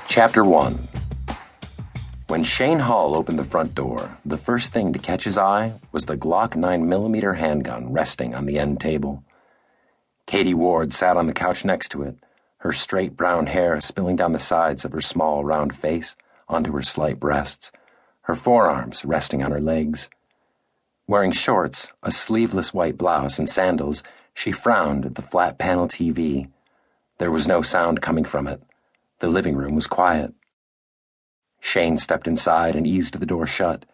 Chapter 1. When Shane Hall opened the front door, the first thing to catch his eye was the Glock 9mm handgun resting on the end table. Katie Ward sat on the couch next to it, her straight brown hair spilling down the sides of her small, round face onto her slight breasts, her forearms resting on her legs. Wearing shorts, a sleeveless white blouse, and sandals, she frowned at the flat-panel TV. There was no sound coming from it. The living room was quiet. Shane stepped inside and eased the door shut.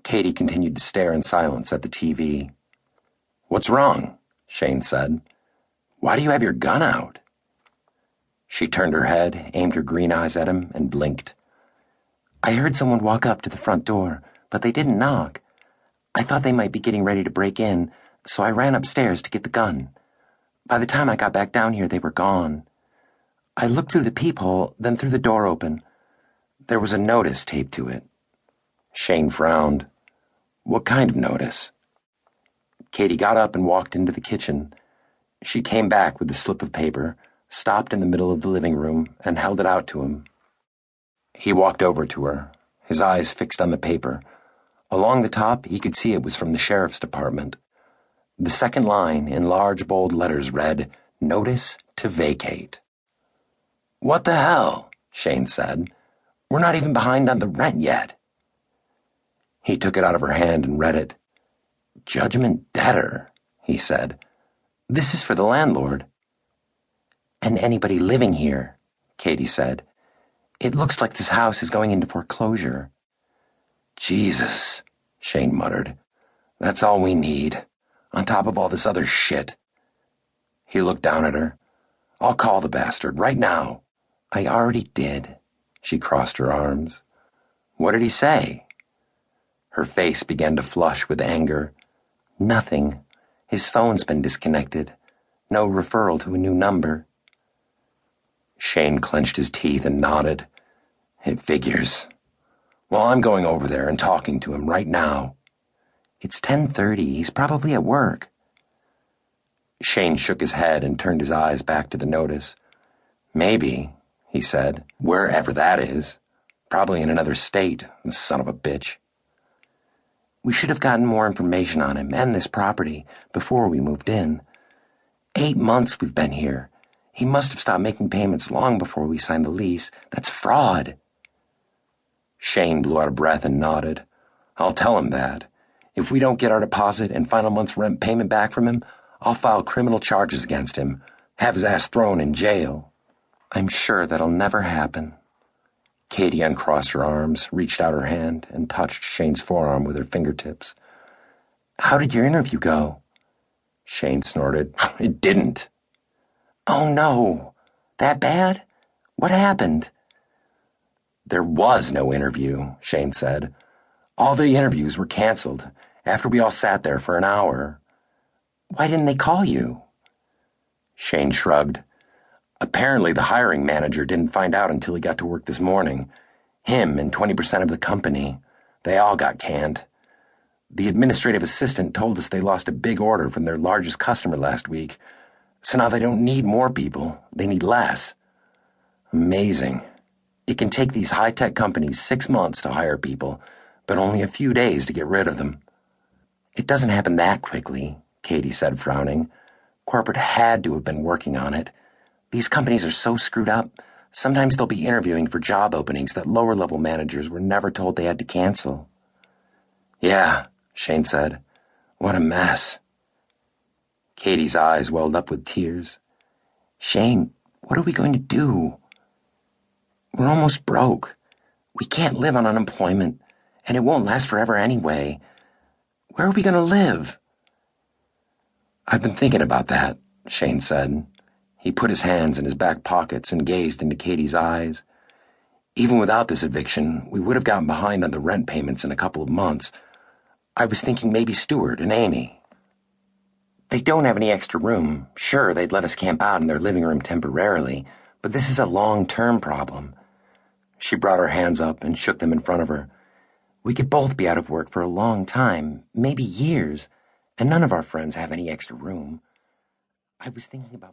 Katie continued to stare in silence at the TV. "What's wrong?" Shane said. "Why do you have your gun out?" She turned her head, aimed her green eyes at him, and blinked. "I heard someone walk up to the front door, but they didn't knock. I thought they might be getting ready to break in, so I ran upstairs to get the gun. By the time I got back down here, they were gone. I looked through the peephole, then threw the door open. There was a notice taped to it." Shane frowned. "What kind of notice?" Katie got up and walked into the kitchen. She came back with the slip of paper, stopped in the middle of the living room, and held it out to him. He walked over to her, his eyes fixed on the paper. Along the top, he could see it was from the sheriff's department. The second line, in large bold letters, read, "Notice to vacate." "What the hell?" Shane said. "We're not even behind on the rent yet." He took it out of her hand and read it. "Judgment debtor," he said. "This is for the landlord." "And anybody living here," Katie said. "It looks like this house is going into foreclosure." "Jesus," Shane muttered. "That's all we need, on top of all this other shit." He looked down at her. "I'll call the bastard, right now." "I already did." She crossed her arms. "What did he say?" Her face began to flush with anger. "Nothing. His phone's been disconnected. No referral to a new number." Shane clenched his teeth and nodded. "It figures. Well, I'm going over there and talking to him right now." "It's 10:30. He's probably at work." Shane shook his head and turned his eyes back to the notice. "Maybe," he said, "wherever that is. Probably in another state, the son of a bitch." "We should have gotten more information on him and this property before we moved in. 8 months we've been here. He must have stopped making payments long before we signed the lease. That's fraud." Shane blew out a breath and nodded. "I'll tell him that. If we don't get our deposit and final month's rent payment back from him, I'll file criminal charges against him, have his ass thrown in jail." "I'm sure that'll never happen." Katie uncrossed her arms, reached out her hand, and touched Shane's forearm with her fingertips. "How did your interview go?" Shane snorted. "It didn't." "Oh no. That bad? What happened?" "There was no interview," Shane said. "All the interviews were canceled after we all sat there for an hour." "Why didn't they call you?" Shane shrugged. "Apparently the hiring manager didn't find out until he got to work this morning. Him and 20% of the company. They all got canned. The administrative assistant told us they lost a big order from their largest customer last week, so now they don't need more people, they need less. Amazing. It can take these high-tech companies 6 months to hire people, but only a few days to get rid of them." "It doesn't happen that quickly," Katie said, frowning. "Corporate had to have been working on it. These companies are so screwed up, sometimes they'll be interviewing for job openings that lower-level managers were never told they had to cancel." "Yeah," Shane said. "What a mess." Katie's eyes welled up with tears. "Shane, what are we going to do? We're almost broke. We can't live on unemployment, and it won't last forever anyway. Where are we going to live?" "I've been thinking about that," Shane said. He put his hands in his back pockets and gazed into Katie's eyes. "Even without this eviction, we would have gotten behind on the rent payments in a couple of months. I was thinking maybe Stuart and Amy. They don't have any extra room. Sure, they'd let us camp out in their living room temporarily, but this is a long-term problem." She brought her hands up and shook them in front of her. "We could both be out of work for a long time, maybe years, and none of our friends have any extra room. I was thinking about